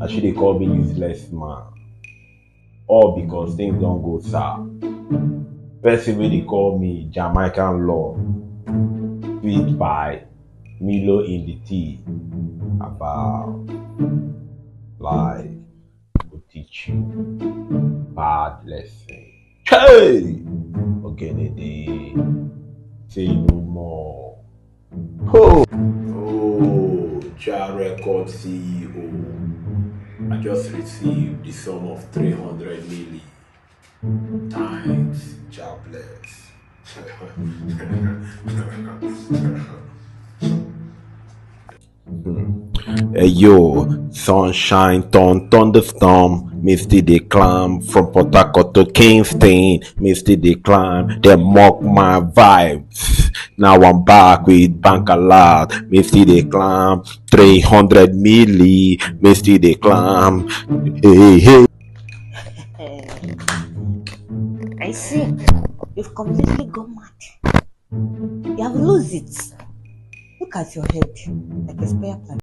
Actually, they call me useless man. All because things don't go south. Person when they call me Jamaican Law, tweet by Milo in the tea about like to teach you bad lesson. Hey, again they say no more. Oh, Ja Record CEO. I just received the sum of 300 million. Thanks, God bless. Hey yo, sunshine, thunderstorm, misty they climb from Port Harcourt to Kingston, misty they climb, they mock my vibes. Now I'm back with Bank a lot, misty they climb, 300 milli, misty they climb. Hey, hey. I see. You've completely gone mad. You have lost it. Look at your head like a spare plant.